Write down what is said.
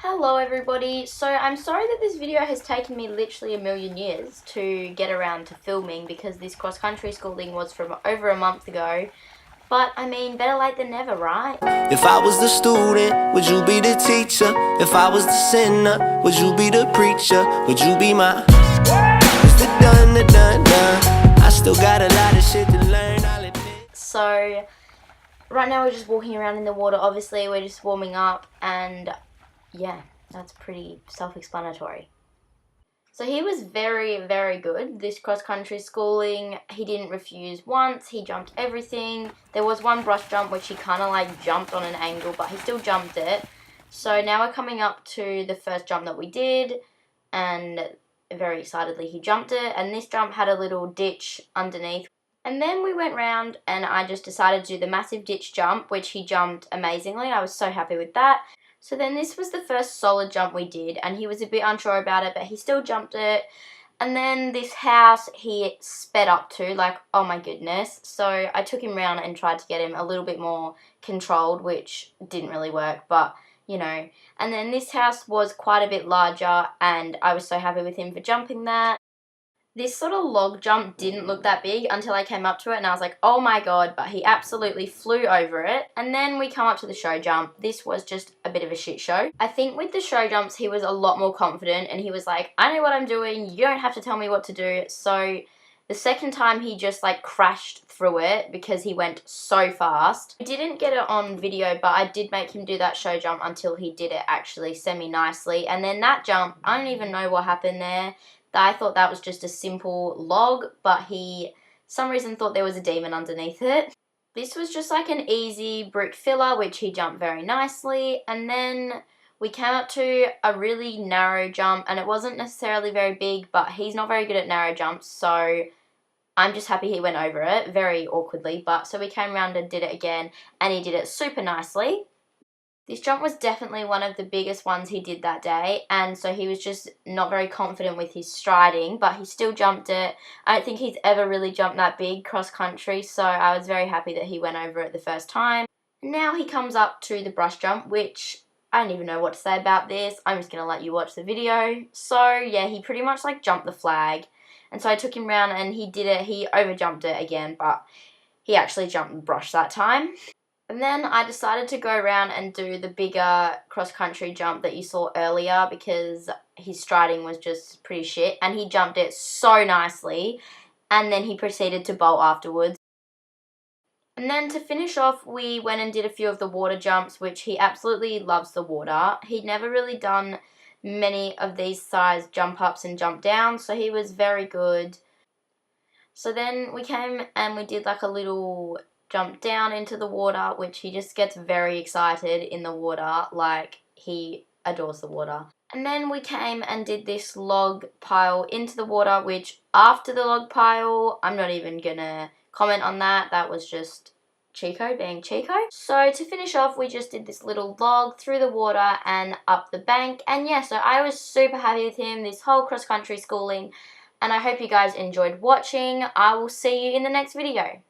Hello everybody, so I'm sorry that this video has taken me literally a million years to get around to filming because this cross-country schooling was from over a month ago, but I mean, better late than never, right? If I was the student, would you be the teacher? If I was the sinner, would you be the preacher? Would you be my... It's the done. I still got a lot of shit to learn, I'll admit. So, right now we're just walking around in the water, obviously we're just warming up, and yeah, that's pretty self-explanatory. So he was very, very good, this cross-country schooling. He didn't refuse once, he jumped everything. There was one brush jump which he kind of like jumped on an angle, but he still jumped it. So now we're coming up to the first jump that we did, and very excitedly he jumped it, and this jump had a little ditch underneath. And then we went round and I just decided to do the massive ditch jump, which he jumped amazingly. I was so happy with that. So then this was the first solid jump we did, and he was a bit unsure about it, but he still jumped it. And then this house he sped up to, like, oh my goodness. So I took him round and tried to get him a little bit more controlled, which didn't really work, but you know. And then this house was quite a bit larger, and I was so happy with him for jumping that. This sort of log jump didn't look that big until I came up to it and I was like, oh my god, but he absolutely flew over it. And then we come up to the show jump. This was just a bit of a shit show. I think with the show jumps, he was a lot more confident and he was like, I know what I'm doing, you don't have to tell me what to do. So the second time he just like crashed through it because he went so fast. I didn't get it on video, but I did make him do that show jump until he did it actually semi-nicely. And then that jump, I don't even know what happened there. I thought that was just a simple log, but he, some reason, thought there was a demon underneath it. This was just like an easy brick filler, which he jumped very nicely. And then we came up to a really narrow jump, and it wasn't necessarily very big, but he's not very good at narrow jumps, so I'm just happy he went over it, very awkwardly. But so we came around and did it again, and he did it super nicely. This jump was definitely one of the biggest ones he did that day, and so he was just not very confident with his striding, but he still jumped it. I don't think he's ever really jumped that big cross-country, so I was very happy that he went over it the first time. Now he comes up to the brush jump, which I don't even know what to say about this. I'm just going to let you watch the video. So yeah, he pretty much like jumped the flag, and so I took him round and he did it. He overjumped it again, but he actually jumped the brush that time. And then I decided to go around and do the bigger cross-country jump that you saw earlier because his striding was just pretty shit. And he jumped it so nicely. And then he proceeded to bolt afterwards. And then to finish off, we went and did a few of the water jumps, which he absolutely loves the water. He'd never really done many of these size jump ups and jump downs, so he was very good. So then we came and we did like a little jump down into the water, which he just gets very excited in the water, like he adores the water. And then we came and did this log pile into the water, which after the log pile, I'm not even gonna comment on that. That was just Chico being Chico. So to finish off, we just did this little log through the water and up the bank. And yeah, so I was super happy with him this whole cross-country schooling, and I hope you guys enjoyed watching. I will see you in the next video.